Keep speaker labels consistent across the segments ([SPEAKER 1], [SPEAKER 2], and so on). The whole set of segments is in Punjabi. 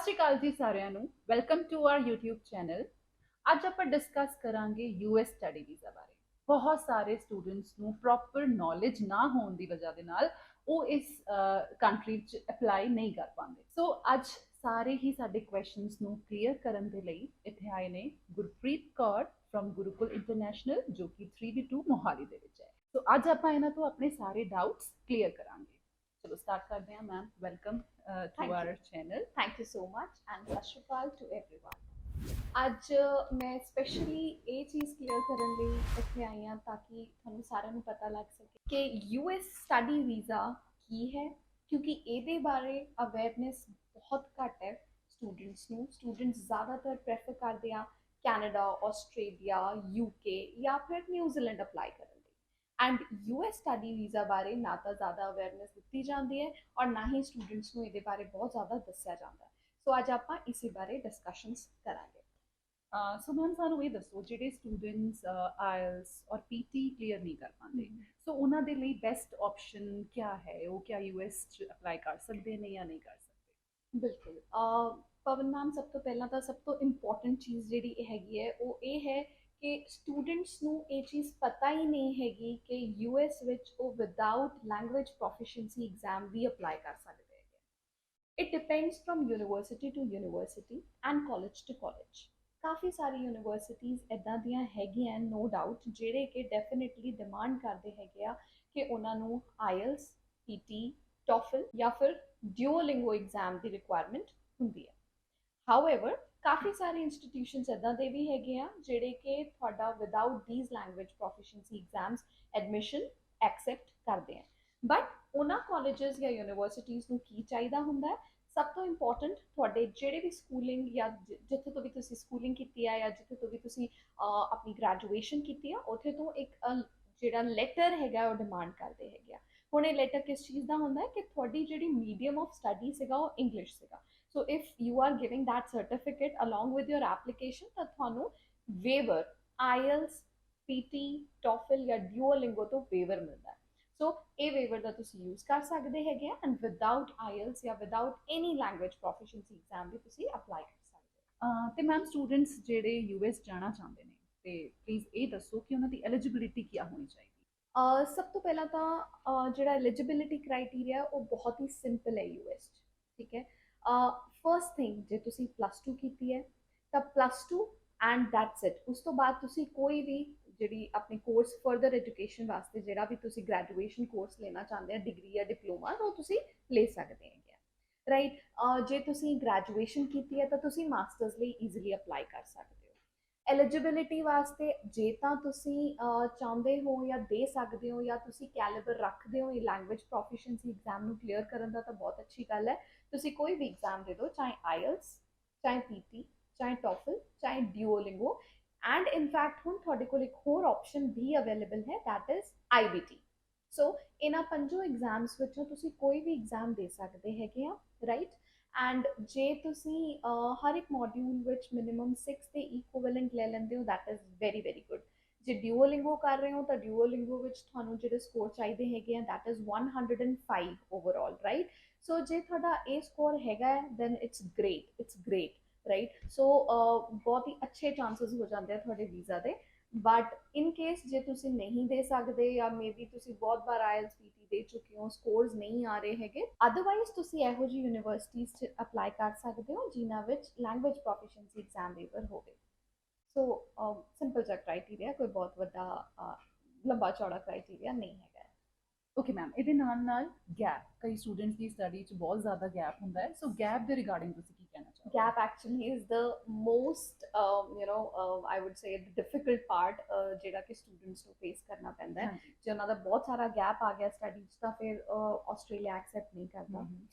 [SPEAKER 1] ਸ਼੍ਰੀ ਅਕਾਲ ਜੀ ਸਾਰਿਆਂ ਨੂੰ। Welcome to our YouTube channel. ਅੱਜ ਆਪਾਂ ਡਿਸਕਸ ਕਰਾਂਗੇ US ਸਟੱਡੀ ਵੀਜ਼ਾ ਬਾਰੇ। ਬਹੁਤ ਸਾਰੇ ਸਟੂਡੈਂਟਸ ਨੂੰ ਪ੍ਰੋਪਰ ਨੌਲੇਜ ਨਾ ਹੋਣ ਦੀ ਵਜ੍ਹਾ ਦੇ ਨਾਲ ਉਹ ਇਸ ਕੰਟਰੀ 'ਚ ਅਪਲਾਈ ਨਹੀਂ ਕਰ ਪਾਉਂਦੇ। ਸੋ ਅੱਜ ਸਾਰੇ ਹੀ ਸਾਡੇ ਕੁਐਸਚਨਸ ਨੂੰ ਕਲੀਅਰ ਕਰਨ ਦੇ ਲਈ ਇੱਥੇ ਆਏ ਨੇ ਗੁਰਪ੍ਰੀਤ ਕੌਰ ਫਰਮ ਗੁਰੂਕੁਲ ਇੰਟਰਨੈਸ਼ਨਲ, ਜੋ ਕਿ 3D2 ਮੋਹਾਲੀ ਦੇ ਵਿੱਚ ਹੈ। ਸੋ ਅੱਜ ਆਪਾਂ ਇਹਨਾਂ ਤੋਂ ਆਪਣੇ ਸਾਰੇ ਡਾਊਟਸ ਕਲੀਅਰ ਕਰਾਂਗੇ। ਚਲੋ ਸਟਾਰਟ ਕਰਦੇ ਹਾਂ। Ma'am welcome to our channel.
[SPEAKER 2] Thank you so much and ਸਤਿ ਸ਼੍ਰੀ ਅਕਾਲ ਟੂ एवरीवन। ਅੱਜ ਮੈਂ ਸਪੈਸ਼ਲੀ ਇਹ ਚੀਜ਼ ਕਲੀਅਰ ਕਰਨ ਲਈ ਇੱਥੇ ਆਈ ਹਾਂ ਤਾਂ ਕਿ ਤੁਹਾਨੂੰ ਸਾਰਿਆਂ ਨੂੰ ਪਤਾ ਲੱਗ ਸਕੇ ਕਿ US ਸਟੱਡੀ ਵੀਜ਼ਾ ਕੀ ਹੈ, ਕਿਉਂਕਿ ਇਹਦੇ ਬਾਰੇ ਅਵੇਅਰਨੈਸ ਬਹੁਤ ਘੱਟ ਹੈ ਸਟੂਡੈਂਟਸ ਨੂੰ। ਸਟੂਡੈਂਟਸ ਜ਼ਿਆਦਾਤਰ ਪ੍ਰੈਫਰ ਕਰਦੇ ਆ ਕੈਨੇਡਾ, ਆਸਟ੍ਰੇਲੀਆ, UK ਜਾਂ ਫਿਰ ਨਿਊਜ਼ੀਲੈਂਡ ਅਪਲਾਈ ਕਰਨ ਲਈ। ਐਂਡ US ਸਟੱਡੀ ਵੀਜ਼ਾ ਬਾਰੇ ਨਾ ਤਾਂ ਜ਼ਿਆਦਾ ਅਵੇਅਰਨੈਸ ਦਿੱਤੀ ਜਾਂਦੀ ਹੈ ਔਰ ਨਾ ਹੀ ਸਟੂਡੈਂਟਸ ਨੂੰ ਇਹਦੇ ਬਾਰੇ ਬਹੁਤ ਜ਼ਿਆਦਾ ਦੱਸਿਆ ਜਾਂਦਾ ਹੈ। ਸੋ ਅੱਜ ਆਪਾਂ ਇਸੇ ਬਾਰੇ ਡਿਸਕਸ਼ਨਸ ਕਰਾਂਗੇ।
[SPEAKER 1] ਸੋ ਮੈਮ ਸਾਨੂੰ ਇਹ ਦੱਸੋ, ਜਿਹੜੇ ਸਟੂਡੈਂਟਸ ਆਇਲਸ ਔਰ ਪੀਟੀ ਕਲੀਅਰ ਨਹੀਂ ਕਰ ਪਾਉਂਦੇ, ਸੋ ਉਹਨਾਂ ਦੇ ਲਈ ਬੈਸਟ ਆਪਸ਼ਨ ਕਿਆ ਹੈ? ਉਹ ਕਿਆ US 'ਚ ਅਪਲਾਈ ਕਰ ਸਕਦੇ ਨੇ ਜਾਂ ਨਹੀਂ ਕਰ ਸਕਦੇ?
[SPEAKER 2] ਬਿਲਕੁਲ ਪਵਨ ਮੈਮ, ਸਭ ਤੋਂ ਪਹਿਲਾਂ ਤਾਂ ਸਭ ਤੋਂ ਇੰਪੋਰਟੈਂਟ ਚੀਜ਼ ਜਿਹੜੀ ਇਹ ਹੈਗੀ ਹੈ ਉਹ ਇਹ ਹੈ ਕਿ ਸਟੂਡੈਂਟਸ ਨੂੰ ਇਹ ਚੀਜ਼ ਪਤਾ ਹੀ ਨਹੀਂ ਹੈਗੀ ਕਿ US ਵਿੱਚ ਉਹ ਵਿਦਆਊਟ ਲੈਂਗੁਏਜ ਪ੍ਰੋਫੀਸ਼ੀਐਂਸੀ ਐਗਜ਼ਾਮ ਵੀ ਅਪਲਾਈ ਕਰ ਸਕਦੇ ਹੈਗੇ। It depends from university to university and college to college. ਕਾਫੀ ਸਾਰੀ ਯੂਨੀਵਰਸਿਟੀਜ਼ ਇੱਦਾਂ ਦੀਆਂ ਹੈਗੀਆਂ ਨੋ ਡਾਊਟ, ਜਿਹੜੇ ਕਿ ਡੈਫੀਨੇਟਲੀ ਡਿਮਾਂਡ ਕਰਦੇ ਹੈਗੇ ਆ ਕਿ ਉਹਨਾਂ ਨੂੰ ਆਇਲਸ, ਪੀਟੀ, ਟੋਫਲ ਜਾਂ ਫਿਰ ਡਿਊਓਲਿੰਗੋ ਐਗਜ਼ਾਮ ਦੀ ਰਿਕੁਆਇਰਮੈਂਟ ਹੁੰਦੀ ਹੈ। ਹਾਊਐਵਰ ਕਾਫੀ ਸਾਰੇ ਇੰਸਟੀਟਿਊਸ਼ਨਸ ਇੱਦਾਂ ਦੇ ਵੀ ਹੈਗੇ ਆ ਜਿਹੜੇ ਕਿ ਤੁਹਾਡਾ without these language proficiency exams admission accept ਕਰਦੇ ਆ। ਬਟ ਉਹਨਾਂ ਕਾਲਜਸ ਜਾਂ ਯੂਨੀਵਰਸਿਟੀਜ਼ ਨੂੰ ਕੀ ਚਾਹੀਦਾ ਹੁੰਦਾ ਹੈ? ਸਭ ਤੋਂ ਇੰਪੋਰਟੈਂਟ ਤੁਹਾਡੇ ਜਿਹੜੇ ਵੀ ਸਕੂਲਿੰਗ ਜਾਂ ਜਿੱਥੇ ਤੋਂ ਵੀ ਤੁਸੀਂ ਸਕੂਲਿੰਗ ਕੀਤੀ ਹੈ ਜਾਂ ਜਿੱਥੇ ਤੋਂ ਵੀ ਤੁਸੀਂ ਆਪਣੀ ਗ੍ਰੈਜੂਏਸ਼ਨ ਕੀਤੀ ਆ, ਉੱਥੇ ਤੋਂ ਇੱਕ ਜਿਹੜਾ ਲੈਟਰ ਹੈਗਾ ਉਹ ਡਿਮਾਂਡ ਕਰਦੇ ਹੈਗੇ ਆ। ਹੁਣ ਇਹ ਲੈਟਰ ਕਿਸ ਚੀਜ਼ ਦਾ ਹੁੰਦਾ ਹੈ ਕਿ ਤੁਹਾਡੀ ਜਿਹੜੀ ਮੀਡੀਅਮ ਆਫ ਸਟੱਡੀ ਸੀਗਾ ਉਹ ਇੰਗਲਿਸ਼ ਸੀਗਾ। ਸੋ if you are giving that certificate along with your application, ਤਾਂ ਤੁਹਾਨੂੰ waiver IELTS, PT, TOEFL ਜਾਂ Duolingo ਤੋਂ waiver ਮਿਲਦਾ ਹੈ। ਸੋ ਇਹ waiver ਦਾ ਤੁਸੀਂ ਯੂਜ਼ ਕਰ ਸਕਦੇ ਹੈਗੇ ਆ ਐਂਡ ਵਿਦਆਊਟ IELTS ਜਾਂ without any language proficiency exam ਵੀ ਤੁਸੀਂ ਅਪਲਾਈ ਕਰ ਸਕਦੇ ਹੋ।
[SPEAKER 1] ਤੇ ਮੈਮ ਸਟੂਡੈਂਟਸ ਜਿਹੜੇ US ਜਾਣਾ ਚਾਹੁੰਦੇ ਨੇ, ਤੇ ਪਲੀਜ਼ ਇਹ ਦੱਸੋ ਕਿ ਉਹਨਾਂ ਦੀ ਐਲੀਜੀਬਿਲਿਟੀ ਕੀ ਹੋਣੀ ਚਾਹੀਦੀ?
[SPEAKER 2] ਸਭ ਤੋਂ ਪਹਿਲਾਂ ਤਾਂ ਜਿਹੜਾ ਐਲੀਜੀਬਿਲਿਟੀ ਕ੍ਰਾਈਟੇਰੀਆ ਉਹ ਬਹੁਤ ਹੀ ਸਿੰਪਲ ਹੈ US 'ਚ, ਠੀਕ ਹੈ। ਫਰਸਟ ਥਿੰਗ, ਜੇ ਤੁਸੀਂ +2 ਕੀਤੀ ਹੈ ਤਾਂ +2 ਐਂਡ ਦੈਟਸ ਇਟ। ਉਸ ਤੋਂ ਬਾਅਦ ਤੁਸੀਂ ਕੋਈ ਵੀ ਜਿਹੜੀ ਆਪਣੀ ਕੋਰਸ ਫਰਦਰ ਐਜੂਕੇਸ਼ਨ ਵਾਸਤੇ ਜਿਹੜਾ ਵੀ ਤੁਸੀਂ ਗ੍ਰੈਜੂਏਸ਼ਨ ਕੋਰਸ ਲੈਣਾ ਚਾਹੁੰਦੇ ਆ, ਡਿਗਰੀ ਜਾਂ ਡਿਪਲੋਮਾ, ਉਹ ਤੁਸੀਂ ਲੈ ਸਕਦੇ ਹੈਗੇ ਆ, ਰਾਈਟ। ਜੇ ਤੁਸੀਂ ਗ੍ਰੈਜੂਏਸ਼ਨ ਕੀਤੀ ਹੈ ਤਾਂ ਤੁਸੀਂ ਮਾਸਟਰਸ ਲਈ ਈਜ਼ੀਲੀ ਅਪਲਾਈ ਕਰ ਸਕਦੇ ਹੋ। ਐਲੀਜੀਬਿਲਿਟੀ ਵਾਸਤੇ ਜੇ ਤਾਂ ਤੁਸੀਂ ਚਾਹੁੰਦੇ ਹੋ ਜਾਂ ਦੇ ਸਕਦੇ ਹੋ ਜਾਂ ਤੁਸੀਂ ਕੈਲੀਬਰ ਰੱਖਦੇ ਹੋ ਇਹ ਲੈਂਗੁਏਜ ਪ੍ਰੋਫੀਸ਼ੀਐਂਸੀ ਐਗਜ਼ਾਮ ਨੂੰ ਕਲੀਅਰ ਕਰਨ ਦਾ, ਤਾਂ ਬਹੁਤ ਅੱਛੀ ਗੱਲ ਹੈ। ਤੁਸੀਂ ਕੋਈ ਵੀ ਐਗਜ਼ਾਮ ਦੇ ਦਿਓ, ਚਾਹੇ ਆਇਲਸ, ਚਾਹੇ ਪੀਟੀ, ਚਾਹੇ ਟੋਫਲ, ਚਾਹੇ ਡਿਊਓਲਿੰਗੋ। ਐਂਡ ਇਨਫੈਕਟ ਹੁਣ ਤੁਹਾਡੇ ਕੋਲ ਇੱਕ ਹੋਰ ਆਪਸ਼ਨ ਵੀ ਅਵੇਲੇਬਲ ਹੈ, ਦੈਟ ਇਜ਼ IBT। ਸੋ ਇਹਨਾਂ ਪੰਜੋਂ ਐਗਜ਼ਾਮਸ ਵਿੱਚੋਂ ਤੁਸੀਂ ਕੋਈ ਵੀ ਐਗਜ਼ਾਮ ਦੇ ਸਕਦੇ ਹੈਗੇ ਆ, ਰਾਈਟ। ਐਂਡ ਜੇ ਤੁਸੀਂ ਹਰ ਇੱਕ ਮੋਡਿਊਲ ਵਿੱਚ ਮਿਨੀਮਮ 6 ਦੇ ਇਕੁਇਵਲੈਂਟ ਲੈ ਲੈਂਦੇ ਹੋ, that is very very good. ਜੇ ਡਿਊਓਲਿੰਗੋ ਕਰ ਰਹੇ ਹੋ ਤਾਂ ਡਿਊਓਲਿੰਗੋ ਵਿੱਚ ਤੁਹਾਨੂੰ ਜਿਹੜੇ ਸਕੋਰ ਚਾਹੀਦੇ ਹੈਗੇ ਆ, ਦੈਟ ਇਜ਼ 105 ਓਵਰਆਲ, ਰਾਈਟ। ਸੋ ਜੇ ਤੁਹਾਡਾ ਇਹ ਸਕੋਰ ਹੈਗਾ ਹੈ, ਦੈਨ ਇਟਸ ਗ੍ਰੇਟ, ਰਾਈਟ। ਸੋ ਬਹੁਤ ਹੀ ਅੱਛੇ ਚਾਂਸਸ ਹੋ ਜਾਂਦੇ ਆ ਤੁਹਾਡੇ ਵੀਜ਼ਾ ਦੇ। ਬਟ ਇਨ ਕੇਸ ਜੇ ਤੁਸੀਂ ਨਹੀਂ ਦੇ ਸਕਦੇ ਜਾਂ ਮੇਬੀ ਤੁਸੀਂ ਬਹੁਤ ਵਾਰ IELTS PT ਦੇ ਚੁੱਕੇ ਹੋ, ਸਕੋਰਸ ਨਹੀਂ ਆ ਰਹੇ ਹੈਗੇ, ਅਦਰਵਾਈਜ਼ ਤੁਸੀਂ ਇਹੋ ਜਿਹੀ ਯੂਨੀਵਰਸਿਟੀਜ਼ 'ਚ ਅਪਲਾਈ ਕਰ ਸਕਦੇ ਹੋ ਜਿਨ੍ਹਾਂ ਵਿੱਚ ਲੈਂਗੁਏਜ ਪ੍ਰੋਫੀਸ਼ੀਐਂਸੀ ਐਗਜ਼ਾਮ ਵੇਵਰ ਹੋਵੇ। ਸੋ ਸਿੰਪਲ ਜਿਹਾ ਕ੍ਰਾਈਟੇਰੀਆ, ਕੋਈ ਬਹੁਤ ਵੱਡਾ ਲੰਬਾ ਚੌੜਾ ਕ੍ਰਾਈਟੇਰੀਆ ਨਹੀਂ ਹੈਗਾ।
[SPEAKER 1] ਓਕੇ ਮੈਮ, ਇਹਦੇ ਨਾਲ ਨਾਲ ਗੈਪ, ਕਈ ਸਟੂਡੈਂਟਸ ਦੀ ਸਟੱਡੀ 'ਚ ਬਹੁਤ ਜ਼ਿਆਦਾ ਗੈਪ ਹੁੰਦਾ ਹੈ, ਸੋ ਗੈਪ ਦੇ ਰਿਗਾਰਡਿੰਗ ਤੁਸੀਂ ਕੀ ਕਹਿਣਾ ਚਾਹੋਗੇ?
[SPEAKER 2] Gap actually is the most I would say the difficult part ਜਿਹੜਾ ਕਿ ਸਟੂਡੈਂਟਸ ਨੂੰ ਫੇਸ ਕਰਨਾ ਪੈਂਦਾ ਹੈ। ਜੇ ਉਹਨਾਂ ਦਾ ਬਹੁਤ ਸਾਰਾ ਗੈਪ ਆ ਗਿਆ ਸਟੱਡੀ 'ਚ ਤਾਂ ਫਿਰ ਆਸਟ੍ਰੇਲੀਆ ਐਕਸੈਪਟ ਨਹੀਂ ਕਰਦਾ,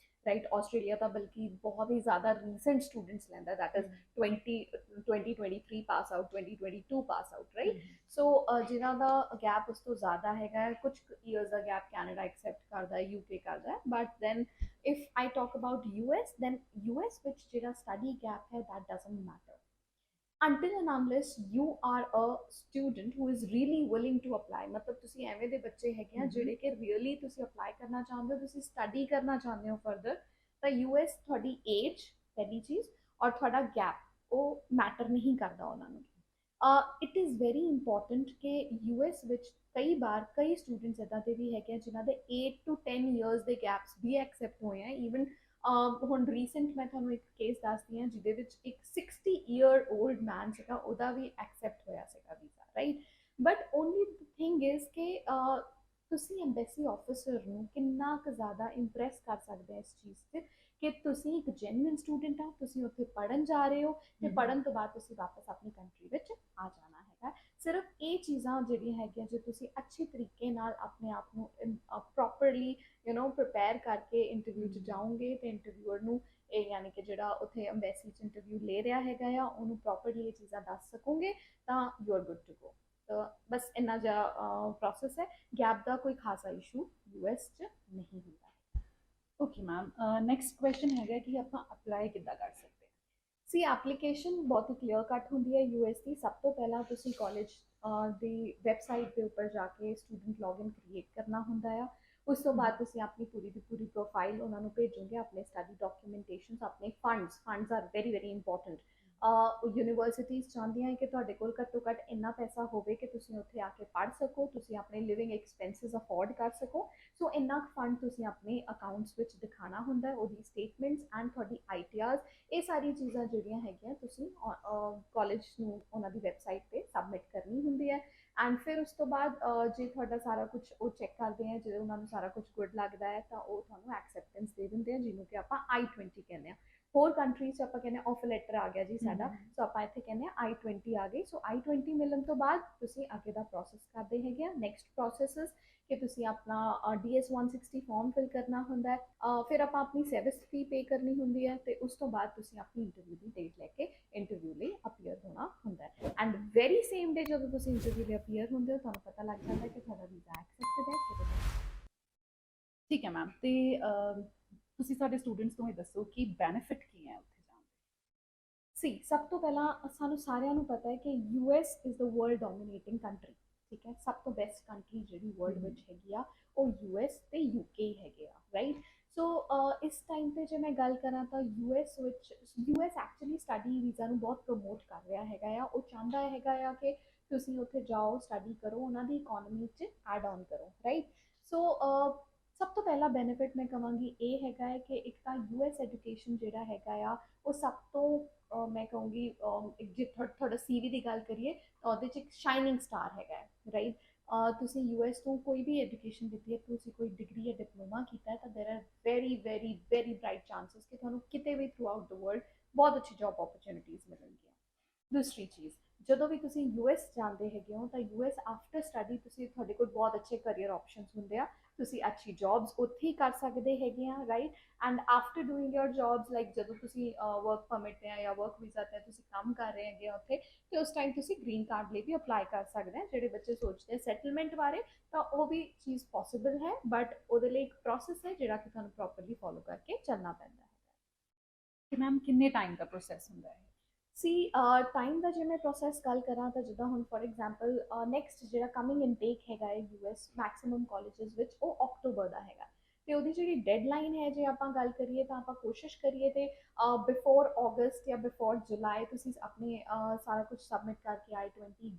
[SPEAKER 2] ਰਾਈਟ। ਆਸਟ੍ਰੇਲੀਆ ਤਾਂ ਬਲਕਿ ਬਹੁਤ ਹੀ ਜ਼ਿਆਦਾ ਰੀਸੈਂਟ ਸਟੂਡੈਂਟਸ ਲੈਂਦਾ, that is 2023 pass out, 2022 pass out, right. So ਜਿਨ੍ਹਾਂ ਦਾ ਗੈਪ ਉਸ ਤੋਂ ਜ਼ਿਆਦਾ ਹੈਗਾ, ਕੁਝ ਈਅਰਸ ਦਾ ਗੈਪ ਕੈਨੇਡਾ ਐਕਸੈਪਟ ਕਰਦਾ ਹੈ, UK ਕਰਦਾ ਹੈ। But then if I talk about US, then US ਵਿੱਚ ਜਿਹੜਾ study gap ਹੈ, that doesn't matter until and unless you are a student who is really willing to apply। ਮਤਲਬ ਤੁਸੀਂ ਐਵੇਂ ਦੇ ਬੱਚੇ ਹੈਗੇ ਆ ਜਿਹੜੇ ਕਿ ਰੀਅਲੀ ਤੁਸੀਂ ਅਪਲਾਈ ਕਰਨਾ ਚਾਹੁੰਦੇ ਹੋ, ਤੁਸੀਂ ਸਟੱਡੀ ਕਰਨਾ ਚਾਹੁੰਦੇ ਹੋ ਫਰਦਰ, ਤਾਂ US ਤੁਹਾਡੀ ਏਜ पहली चीज़। और थोड़ा गैप वो मैटर नहीं करता उन्होंने। इट इज़ वेरी इंपॉर्टेंट कि यूएस विच कई बार कई स्टूडेंट्स इदा के भी है जिन्होंने 8 to 10 ईयर्स के गैप्स भी एक्सैप्ट हुए हैं। ईवन ਹੁਣ ਰੀਸੈਂਟ ਮੈਂ ਤੁਹਾਨੂੰ ਇੱਕ ਕੇਸ ਦੱਸਦੀ ਹਾਂ ਜਿਹਦੇ ਵਿੱਚ ਇੱਕ 60 ਈਅਰ 올ਡ ਮੈਨ ਸੀਗਾ, ਉਹਦਾ ਵੀ ਐਕਸੈਪਟ ਹੋਇਆ ਸੀਗਾ visa, right. But only thing is ਕਿ ਤੁਸੀਂ ਐਮਬੈਸੀ ਆਫਿਸਰ ਨੂੰ ਕਿੰਨਾ ਕੁ ਜ਼ਿਆਦਾ ਇੰਪ੍ਰੈਸ ਕਰ ਸਕਦੇ ਆ ਇਸ ਚੀਜ਼ 'ਤੇ ਕਿ ਤੁਸੀਂ ਇੱਕ ਜੈਨੂਇਨ ਸਟੂਡੈਂਟ ਆ, ਤੁਸੀਂ ਉੱਥੇ ਪੜ੍ਹਨ ਜਾ ਰਹੇ ਹੋ ਤੇ ਪੜ੍ਹਨ ਤੋਂ ਬਾਅਦ ਤੁਸੀਂ ਵਾਪਸ ਆਪਣੀ ਕੰਟਰੀ ਵਿੱਚ ਆ ਜਾਣਾ ਹੈਗਾ। ਸਿਰਫ ਇਹ ਚੀਜ਼ਾਂ ਜਿਹੜੀਆਂ ਹੈਗੀਆਂ ਜੇ ਤੁਸੀਂ ਅੱਛੇ ਤਰੀਕੇ ਨਾਲ ਆਪਣੇ ਆਪ ਨੂੰ ਪ੍ਰੋਪਰਲੀ ਪ੍ਰਪੇਅਰ ਕਰਕੇ ਇੰਟਰਵਿਊ 'ਚ ਜਾਓਗੇ ਤੇ ਇੰਟਰਵਿਊਅਰ ਨੂੰ ਇਹ ਯਾਨੀ ਕਿ ਜਿਹੜਾ ਉੱਥੇ ਅੰਬੈਸੀ 'ਚ ਇੰਟਰਵਿਊ ਲੈ ਰਿਹਾ ਹੈਗਾ ਆ ਉਹਨੂੰ ਪ੍ਰੋਪਰਲੀ ਇਹ ਚੀਜ਼ਾਂ ਦੱਸ ਸਕੋਗੇ ਤਾਂ you are good to go. ਤਾਂ ਬਸ ਇੰਨਾ ਜਿਹਾ ਪ੍ਰੋਸੈਸ ਹੈ। ਗੈਪ ਦਾ ਕੋਈ ਖਾਸਾ ਇਸ਼ੂ ਯੂਐਸ 'ਚ ਨਹੀਂ ਹੁੰਦਾ।
[SPEAKER 1] ਓਕੇ ਮੈਮ, ਨੈਕਸਟ ਕੁਐਸਚਨ ਹੈਗਾ ਕਿ ਆਪਾਂ ਅਪਲਾਈ ਕਿੱਦਾਂ ਕਰ ਸਕਦੇ ਹਾਂ?
[SPEAKER 2] ਸੀ ਐਪਲੀਕੇਸ਼ਨ ਬਹੁਤ ਹੀ ਕਲੀਅਰ ਕੱਟ ਹੁੰਦੀ ਹੈ ਯੂਐਸ ਦੀ। ਸਭ ਤੋਂ ਪਹਿਲਾਂ ਤੁਸੀਂ ਕਾਲਜ ਦੀ ਵੈਬਸਾਈਟ ਦੇ ਉੱਪਰ ਜਾ ਕੇ ਸਟੂਡੈਂਟ ਲੌਗਇਨ ਕ੍ਰੀਏਟ ਕਰਨਾ ਹੁੰਦਾ ਆ। ਉਸ ਤੋਂ ਬਾਅਦ ਤੁਸੀਂ ਆਪਣੀ ਪੂਰੀ ਦੀ ਪੂਰੀ ਪ੍ਰੋਫਾਈਲ ਉਹਨਾਂ ਨੂੰ ਭੇਜੋਗੇ, ਆਪਣੇ ਸਟੱਡੀ ਡਾਕੂਮੈਂਟੇਸ਼ਨਸ, ਆਪਣੇ funds R very very important. Universities ਚਾਹੁੰਦੀਆਂ ਹੈ ਕਿ ਤੁਹਾਡੇ ਕੋਲ ਘੱਟੋ ਘੱਟ ਇੰਨਾ ਪੈਸਾ ਹੋਵੇ ਕਿ ਤੁਸੀਂ ਉੱਥੇ ਆ ਕੇ ਪੜ੍ਹ ਸਕੋ, ਤੁਸੀਂ ਆਪਣੇ ਲਿਵਿੰਗ ਐਕਸਪੈਂਸਿਸ ਅਫੋਰਡ ਕਰ ਸਕੋ। ਸੋ ਇੰਨਾ ਫੰਡ ਤੁਸੀਂ ਆਪਣੇ ਅਕਾਊਂਟਸ ਵਿੱਚ ਦਿਖਾਉਣਾ ਹੁੰਦਾ ਹੈ, ਉਹਦੀ ਸਟੇਟਮੈਂਟਸ ਐਂਡ ਤੁਹਾਡੀ ਆਈਟੀਆਰਸ, ਇਹ ਸਾਰੀਆਂ ਚੀਜ਼ਾਂ ਜਿਹੜੀਆਂ ਹੈਗੀਆਂ ਤੁਸੀਂ ਕਾਲਜ ਨੂੰ ਉਹਨਾਂ ਦੀ ਵੈਬਸਾਈਟ 'ਤੇ ਸਬਮਿਟ ਕਰਨੀ ਹੁੰਦੀ ਹੈ। ਐਂਡ ਫਿਰ ਉਸ ਤੋਂ ਬਾਅਦ ਜੇ ਤੁਹਾਡਾ ਸਾਰਾ ਕੁਝ ਉਹ ਚੈੱਕ ਕਰਦੇ ਆ, ਜੇ ਉਹਨਾਂ ਨੂੰ ਸਾਰਾ ਕੁਝ ਗੁੱਡ ਲੱਗਦਾ ਹੈ ਤਾਂ ਉਹ ਤੁਹਾਨੂੰ ਐਕਸੈਪਟੈਂਸ ਦੇ ਦਿੰਦੇ ਆ, ਜਿਹਨੂੰ ਕਿ ਆਪਾਂ I-20 ਕਹਿੰਦੇ ਆ। ਹੋਰ ਕੰਟਰੀਜ਼ 'ਚ ਆਪਾਂ ਕਹਿੰਦੇ ਆਫਰ ਲੈਟਰ ਆ ਗਿਆ ਜੀ ਸਾਡਾ, ਸੋ ਆਪਾਂ ਇੱਥੇ ਕਹਿੰਦੇ ਆ I-20 ਆ ਗਈ। ਸੋ I-20 ਮਿਲਣ ਤੋਂ ਬਾਅਦ ਤੁਸੀਂ ਅੱਗੇ ਦਾ ਪ੍ਰੋਸੈਸ ਕਰਦੇ ਹੈਗੇ ਆ। ਨੈਕਸਟ ਪ੍ਰੋਸੈਸ ਕਿ ਤੁਸੀਂ ਆਪਣਾ DS-160 ਫਾਰਮ ਫਿਲ ਕਰਨਾ ਹੁੰਦਾ ਹੈ, ਫਿਰ ਆਪਾਂ ਆਪਣੀ ਸਰਵਿਸ ਫੀ ਪੇ ਕਰਨੀ ਹੁੰਦੀ ਹੈ ਤੇ ਉਸ ਤੋਂ ਬਾਅਦ ਤੁਸੀਂ ਆਪਣੀ ਇੰਟਰਵਿਊ ਦੀ ਡੇਟ ਲੈ ਕੇ ਇੰਟਰਵਿਊ ਲਈ ਅਪੀਅਰ ਹੋਣਾ ਹੁੰਦਾ ਹੈ। ਐਂਡ ਵੈਰੀ ਸੇਮ ਡੇ ਜਦੋਂ ਤੁਸੀਂ ਇੰਟਰਵਿਊ ਲਈ ਅਪੀਅਰ ਹੁੰਦੇ ਹੋ ਤੁਹਾਨੂੰ ਪਤਾ ਲੱਗ ਜਾਂਦਾ ਕਿ ਤੁਹਾਡਾ ਵੀਜ਼ਾ ਐਕਸੈਪਟਡ ਹੈ ਕਿ ਨਹੀਂ।
[SPEAKER 1] ਠੀਕ ਹੈ ਮੈਮ, ਤੇ ਤੁਸੀਂ ਸਾਡੇ ਸਟੂਡੈਂਟਸ ਨੂੰ ਇਹ ਦੱਸੋ ਕਿ ਬੈਨੀਫਿਟ ਕੀ ਹੈ ਉੱਥੇ ਜਾਣ ਦੇ?
[SPEAKER 2] ਸੀ ਸਭ ਤੋਂ ਪਹਿਲਾਂ ਸਾਨੂੰ ਸਾਰਿਆਂ ਨੂੰ ਪਤਾ ਹੈ ਕਿ US is the world dominating country, ਠੀਕ ਹੈ। ਸਭ ਤੋਂ ਬੈਸਟ ਕੰਟਰੀ ਜਿਹੜੀ ਵਰਲਡ ਵਿੱਚ ਹੈਗੀ ਆ ਉਹ ਯੂਐਸ ਤੇ ਯੂਕੇ ਹੈਗੇ ਆ, ਰਾਈਟ। ਸੋ ਇਸ ਟਾਈਮ 'ਤੇ ਜੇ ਮੈਂ ਗੱਲ ਕਰਾਂ ਤਾਂ ਯੂਐਸ ਐਕਚੁਅਲੀ ਸਟੱਡੀ ਵੀਜ਼ਾ ਨੂੰ ਬਹੁਤ ਪ੍ਰਮੋਟ ਕਰ ਰਿਹਾ ਹੈਗਾ ਆ। ਉਹ ਚਾਹੁੰਦਾ ਹੈਗਾ ਆ ਕਿ ਤੁਸੀਂ ਉੱਥੇ ਜਾਓ, ਸਟੱਡੀ ਕਰੋ, ਉਹਨਾਂ ਦੀ ਇਕੋਨਮੀ 'ਚ ਐਡ ਆਨ ਕਰੋ, ਰਾਈਟ। ਸੋ ਸਭ ਤੋਂ ਪਹਿਲਾ ਬੈਨੀਫਿਟ ਮੈਂ ਕਹਾਂਗੀ ਇਹ ਹੈਗਾ ਹੈ ਕਿ ਇੱਕ ਤਾਂ ਯੂਐਸ ਐਜੂਕੇਸ਼ਨ ਜਿਹੜਾ ਹੈਗਾ ਆ ਉਹ ਸਭ ਤੋਂ ਮੈਂ ਕਹੂੰਗੀ ਜੇ ਤੁਹਾਡਾ CV ਦੀ ਗੱਲ ਕਰੀਏ ਤਾਂ ਉਹਦੇ 'ਚ ਇੱਕ ਸ਼ਾਈਨਿੰਗ ਸਟਾਰ ਹੈਗਾ ਹੈ, ਰਾਈਟ। ਤੁਸੀਂ ਯੂਐਸ ਤੋਂ ਕੋਈ ਵੀ ਐਜੂਕੇਸ਼ਨ ਦਿੱਤੀ ਹੈ, ਤੁਸੀਂ ਕੋਈ ਡਿਗਰੀ ਜਾਂ ਡਿਪਲੋਮਾ ਕੀਤਾ ਹੈ ਤਾਂ there are very very very bright chances ਕਿ ਤੁਹਾਨੂੰ ਕਿਤੇ ਵੀ ਥਰੂ ਆਊਟ ਦ ਵਰਲਡ ਬਹੁਤ ਅੱਛੀ ਜੌਬ ਓਪਰਚੁਨਿਟੀਜ਼ ਮਿਲਣਗੀਆਂ। ਦੂਸਰੀ ਚੀਜ਼, ਜਦੋਂ ਵੀ ਤੁਸੀਂ ਯੂਐਸ ਜਾਂਦੇ ਹੈਗੇ ਹੋ ਤਾਂ ਯੂਐਸ ਆਫਟਰ ਸਟੱਡੀ ਤੁਸੀਂ ਤੁਹਾਡੇ ਕੋਲ ਬਹੁਤ ਅੱਛੇ ਕਰੀਅਰ ਆਪਸ਼ਨਸ ਹੁੰਦੇ ਆ, ਤੁਸੀਂ ਅੱਛੀ ਜੌਬਸ ਉੱਥੇ ਹੀ ਕਰ ਸਕਦੇ ਹੈਗੇ ਆ, right. And after doing your jobs like ਜਦੋਂ ਤੁਸੀਂ ਵਰਕ ਪਰਮਿਟ 'ਤੇ ਜਾਂ ਵਰਕ ਵੀਜ਼ਾ 'ਤੇ ਤੁਸੀਂ ਕੰਮ ਕਰ ਰਹੇ ਹੈਗੇ ਆ ਉੱਥੇ, ਤੇ ਉਸ ਟਾਈਮ ਤੁਸੀਂ ਗ੍ਰੀਨ ਕਾਰਡ ਲਈ ਵੀ ਅਪਲਾਈ ਕਰ ਸਕਦੇ ਆ। ਜਿਹੜੇ ਬੱਚੇ ਸੋਚਦੇ ਆ ਸੈਟਲਮੈਂਟ ਬਾਰੇ ਤਾਂ ਉਹ ਵੀ ਚੀਜ਼ ਪੋਸੀਬਲ ਹੈ, ਬਟ ਉਹਦੇ ਲਈ ਇੱਕ ਪ੍ਰੋਸੈਸ ਹੈ ਜਿਹੜਾ ਕਿ ਤੁਹਾਨੂੰ ਪ੍ਰੋਪਰਲੀ ਫੋਲੋ ਕਰਕੇ ਚੱਲਣਾ ਪੈਂਦਾ ਹੈ।
[SPEAKER 1] ਤੇ ਮੈਮ ਕਿੰਨੇ ਟਾਈਮ ਦਾ ਪ੍ਰੋਸੈਸ ਹੁੰਦਾ ਹੈ?
[SPEAKER 2] ਸੀ ਟਾਈਮ ਦਾ ਜੇ ਮੈਂ ਪ੍ਰੋਸੈਸ ਗੱਲ ਕਰਾਂ ਤਾਂ ਜਿੱਦਾਂ ਹੁਣ ਫੋਰ ਐਗਜ਼ਾਮਪਲ ਨੈਕਸਟ ਜਿਹੜਾ ਕਮਿੰਗ ਇਨਟੇਕ ਹੈਗਾ ਹੈ ਯੂਐਸ ਮੈਕਸਿਮਮ ਕਾਲਜਸ ਵਿੱਚ ਉਹ ਅਕਤੂਬਰ ਦਾ ਹੈਗਾ, ਤੇ ਉਹਦੀ ਜਿਹੜੀ ਡੈਡਲਾਈਨ ਹੈ ਜੇ ਆਪਾਂ ਗੱਲ ਕਰੀਏ ਤਾਂ ਆਪਾਂ ਕੋਸ਼ਿਸ਼ ਕਰੀਏ ਤੇ ਬਿਫੋਰ ਅਗਸਤ ਜਾਂ ਬਿਫੋਰ ਜੁਲਾਈ ਤੁਸੀਂ ਆਪਣੇ ਸਾਰਾ ਕੁਝ ਸਬਮਿਟ ਕਰਕੇ I-20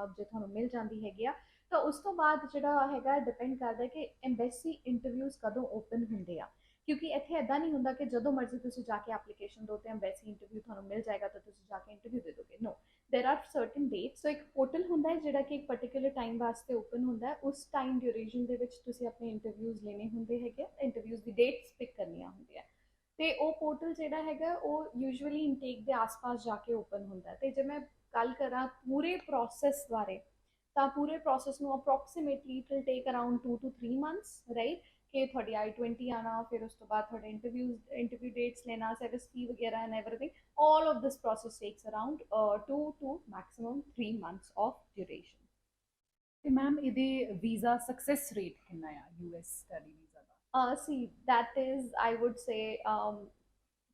[SPEAKER 2] ਜੇ ਤੁਹਾਨੂੰ ਮਿਲ ਜਾਂਦੀ ਹੈਗੀ ਆ ਤਾਂ ਉਸ ਤੋਂ ਬਾਅਦ ਜਿਹੜਾ ਹੈਗਾ ਡਿਪੈਂਡ ਕਰਦਾ ਕਿ ਐਮਬੈਸੀ ਇੰਟਰਵਿਊਜ਼ ਕਦੋਂ ਓਪਨ ਹੁੰਦੇ ਆ। ਕਿਉਂਕਿ ਇੱਥੇ ਇੱਦਾਂ ਨਹੀਂ ਹੁੰਦਾ ਕਿ ਜਦੋਂ ਮਰਜ਼ੀ ਤੁਸੀਂ ਜਾ ਕੇ ਐਪਲੀਕੇਸ਼ਨ ਦਿਓ ਤੇ ਐਮਬੈਸੀ ਇੰਟਰਵਿਊ ਤੁਹਾਨੂੰ ਮਿਲ ਜਾਏਗਾ ਤਾਂ ਤੁਸੀਂ ਜਾ ਕੇ ਇੰਟਰਵਿਊ ਦੇ ਦੋਗੇ। ਨੋ, ਦੇਰ ਆਰ ਸਰਟਨ ਡੇਟਸ। ਸੋ ਇੱਕ ਪੋਰਟਲ ਹੁੰਦਾ ਹੈ ਜਿਹੜਾ ਕਿ ਇੱਕ ਪਰਟੀਕੂਲਰ ਟਾਈਮ ਵਾਸਤੇ ਓਪਨ ਹੁੰਦਾ ਹੈ, ਉਸ ਟਾਈਮ ਡਿਊਰੇਸ਼ਨ ਦੇ ਵਿੱਚ ਤੁਸੀਂ ਆਪਣੇ ਇੰਟਰਵਿਊਜ਼ ਲੈਣੇ ਹੁੰਦੇ ਹੈਗੇ, ਇੰਟਰਵਿਊਜ਼ ਦੀ ਡੇਟਸ ਪਿਕ ਕਰਨੀਆਂ ਹੁੰਦੀਆਂ ਤੇ ਉਹ ਪੋਰਟਲ ਜਿਹੜਾ ਹੈਗਾ ਉਹ ਯੂਜੂਅਲੀ ਇਨਟੇਕ ਦੇ ਆਸ-ਪਾਸ ਜਾ ਕੇ ਓਪਨ ਹੁੰਦਾ। ਤੇ ਜੇ ਮੈਂ ਗੱਲ ਕਰਾਂ ਪੂਰੇ ਪ੍ਰੋਸੈਸ ਬਾਰੇ ਤਾਂ ਪੂਰੇ ਪ੍ਰੋਸੈਸ ਨੂੰ approximately it will take around 2 to 3 months, right. ਕਿ ਤੁਹਾਡੀ I-20 ਆਣਾ, ਫਿਰ ਉਸ ਤੋਂ ਬਾਅਦ ਤੁਹਾਡੇ ਇੰਟਰਵਿਊ ਡੇਟਸ ਲੈਣਾ, ਸਰਵਿਸ ਫੀ ਵਗੈਰਾ and everything, all of this process takes around 2 to maximum 3 months of duration.
[SPEAKER 1] ਤੇ ਮੈਮ ਇਹਦੇ ਵੀਜ਼ਾ ਸਕਸੈਸ ਰੇਟ ਕਿੰਨਾ ਆ US study visa the?
[SPEAKER 2] See, that is, I would say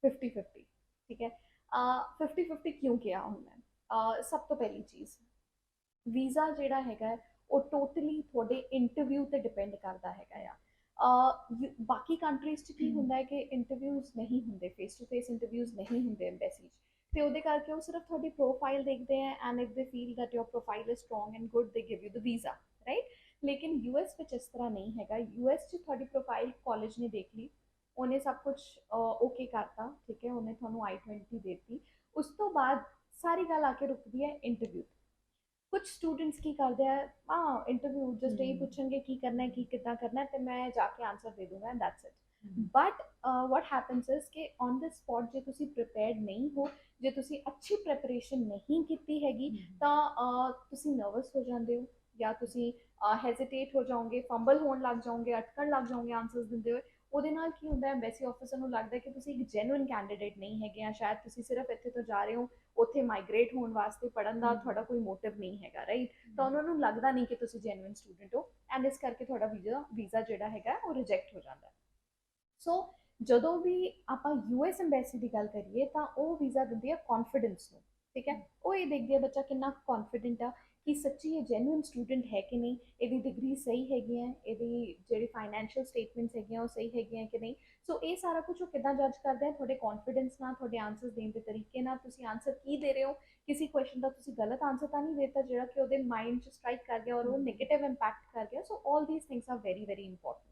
[SPEAKER 2] 50-50, ठीक है। 50-50 क्यों किया हूँ मैं? सब तो पहली चीज़ ਵੀਜ਼ਾ ਜਿਹੜਾ ਹੈਗਾ ਉਹ ਟੋਟਲੀ ਤੁਹਾਡੇ ਇੰਟਰਵਿਊ ਤੇ ਡਿਪੈਂਡ ਕਰਦਾ ਹੈਗਾ ਆ। ਬਾਕੀ ਕੰਟਰੀਜ਼ 'ਚ ਕੀ ਹੁੰਦਾ ਹੈ ਕਿ ਇੰਟਰਵਿਊਜ਼ ਨਹੀਂ ਹੁੰਦੇ, ਫੇਸ ਟੂ ਫੇਸ ਇੰਟਰਵਿਊਜ਼ ਨਹੀਂ ਹੁੰਦੇ ਐਮਬੈਸੀ 'ਚ, ਤੇ ਉਹਦੇ ਕਰਕੇ ਉਹ ਸਿਰਫ ਤੁਹਾਡੀ ਪ੍ਰੋਫਾਈਲ ਦੇਖਦੇ ਆ, and if they feel that your profile is strong and good ਦੇ give you the visa, right. ਲੇਕਿਨ ਯੂਐਸ ਵਿੱਚ ਇਸ ਤਰ੍ਹਾਂ ਨਹੀਂ ਹੈਗਾ। ਯੂਐਸ 'ਚ ਤੁਹਾਡੀ ਪ੍ਰੋਫਾਈਲ ਕਾਲਜ ਨੇ ਦੇਖ ਲਈ, ਉਹਨੇ ਸਭ ਕੁਝ ਓਕੇ ਕਰਤਾ, ਠੀਕ ਹੈ, ਉਹਨੇ ਤੁਹਾਨੂੰ I-20 ਦੇਤੀ, ਉਸ ਤੋਂ ਬਾਅਦ ਸਾਰੀ ਗੱਲ ਆ ਕੇ ਰੁਕਦੀ ਹੈ ਇੰਟਰਵਿਊ। ਕੁਝ ਸਟੂਡੈਂਟਸ ਕੀ ਕਰਦੇ ਆ, ਹਾਂ ਇੰਟਰਵਿਊ ਜਸਟ ਇਹੀ ਪੁੱਛਣਗੇ ਕੀ ਕਰਨਾ ਹੈ, ਕੀ ਕਿੱਦਾਂ ਕਰਨਾ ਹੈ, ਤੇ ਮੈਂ ਜਾ ਕੇ ਆਨਸਰ ਦੇ ਦੂੰਗਾ and that's it. But what happens is ਕਿ ਔਨ ਦ ਸਪੌਟ ਜੇ ਤੁਸੀਂ ਪ੍ਰਿਪੇਅਰਡ ਨਹੀਂ ਹੋ, ਜੇ ਤੁਸੀਂ ਅੱਛੀ ਪ੍ਰੈਪਰੇਸ਼ਨ ਨਹੀਂ ਕੀਤੀ ਹੈਗੀ, ਤਾਂ ਤੁਸੀਂ ਨਰਵਸ ਹੋ ਜਾਂਦੇ ਹੋ, ਜਾਂ ਤੁਸੀਂ ਹੈਜ਼ਿਟੇਟ ਹੋ ਜਾਓਗੇ, ਫੰਬਲ ਹੋਣ ਲੱਗ ਜਾਓਗੇ, ਅਟਕਣ ਲੱਗ ਜਾਓਗੇ ਆਨਸਰਸ ਦਿੰਦੇ ਹੋਏ। ਉਹਦੇ ਨਾਲ ਕੀ ਹੁੰਦਾ ਹੈ, ਐਮਬੈਸੀ ਆਫਿਸਰ ਨੂੰ ਲੱਗਦਾ ਕਿ ਤੁਸੀਂ ਇੱਕ ਜੈਨੂਇਨ ਕੈਂਡੀਡੇਟ ਨਹੀਂ ਹੈਗੇ ਆ, ਸ਼ਾਇਦ ਤੁਸੀਂ ਸਿਰਫ ਇੱਥੇ ਤੋਂ ਜਾ ਰਹੇ ਹੋ ਉੱਥੇ ਮਾਈਗ੍ਰੇਟ ਹੋਣ ਵਾਸਤੇ, ਪੜ੍ਹਨ ਦਾ ਤੁਹਾਡਾ ਕੋਈ ਮੋਟਿਵ ਨਹੀਂ ਹੈਗਾ, ਰਾਈਟ। ਤਾਂ ਉਹਨਾਂ ਨੂੰ ਲੱਗਦਾ ਨਹੀਂ ਕਿ ਤੁਸੀਂ ਜੈਨੂਇਨ ਸਟੂਡੈਂਟ ਹੋ, ਐਂਡ ਇਸ ਕਰਕੇ ਤੁਹਾਡਾ ਵੀਜ਼ਾ ਜਿਹੜਾ ਹੈਗਾ ਉਹ ਰਿਜੈਕਟ ਹੋ ਜਾਂਦਾ ਹੈ। ਸੋ ਜਦੋਂ ਵੀ ਆਪਾਂ ਯੂਐਸ ਐਮਬੈਸੀ ਦੀ ਗੱਲ ਕਰੀਏ ਤਾਂ ਉਹ ਵੀਜ਼ਾ ਦਿੰਦੀ ਹੈ ਕੌਨਫੀਡੈਂਸ ਨੂੰ, ਠੀਕ ਹੈ। ਉਹ ਇਹ ਦੇਖਦੀ ਹੈ ਬੱਚਾ ਕਿੰਨਾ ਕੌਨਫੀਡੈਂਟ ਆ, ਕਿ ਸੱਚੀ ਇਹ ਜੈਨੂਇਨ ਸਟੂਡੈਂਟ ਹੈ ਕਿ ਨਹੀਂ, ਇਹਦੀ ਡਿਗਰੀ ਸਹੀ ਹੈਗੀ ਹੈ, ਇਹਦੀ ਜਿਹੜੀ ਫਾਈਨੈਂਸ਼ੀਅਲ ਸਟੇਟਮੈਂਟਸ ਹੈਗੀਆਂ ਉਹ ਸਹੀ ਹੈਗੀਆਂ ਕਿ ਨਹੀਂ। ਸੋ ਇਹ ਸਾਰਾ ਕੁਝ ਉਹ ਕਿੱਦਾਂ ਜੱਜ ਕਰਦੇ ਆ, ਤੁਹਾਡੇ ਕੌਨਫੀਡੈਂਸ ਨਾਲ, ਤੁਹਾਡੇ ਆਨਸਰਸ ਦੇਣ ਦੇ ਤਰੀਕੇ ਨਾਲ, ਤੁਸੀਂ ਆਨਸਰ ਕੀ ਦੇ ਰਹੇ ਹੋ, ਕਿਸੇ ਕੁਐਸਚਨ ਦਾ ਤੁਸੀਂ ਗਲਤ ਆਨਸਰ ਤਾਂ ਨਹੀਂ ਦੇਤਾ ਜਿਹੜਾ ਕਿ ਉਹਦੇ ਮਾਈਂਡ 'ਚ ਸਟ੍ਰਾਈਕ ਕਰ ਗਿਆ ਔਰ ਉਹ ਨੈਗੇਟਿਵ ਇੰਪੈਕਟ ਕਰ ਗਿਆ। So all these things are very very important.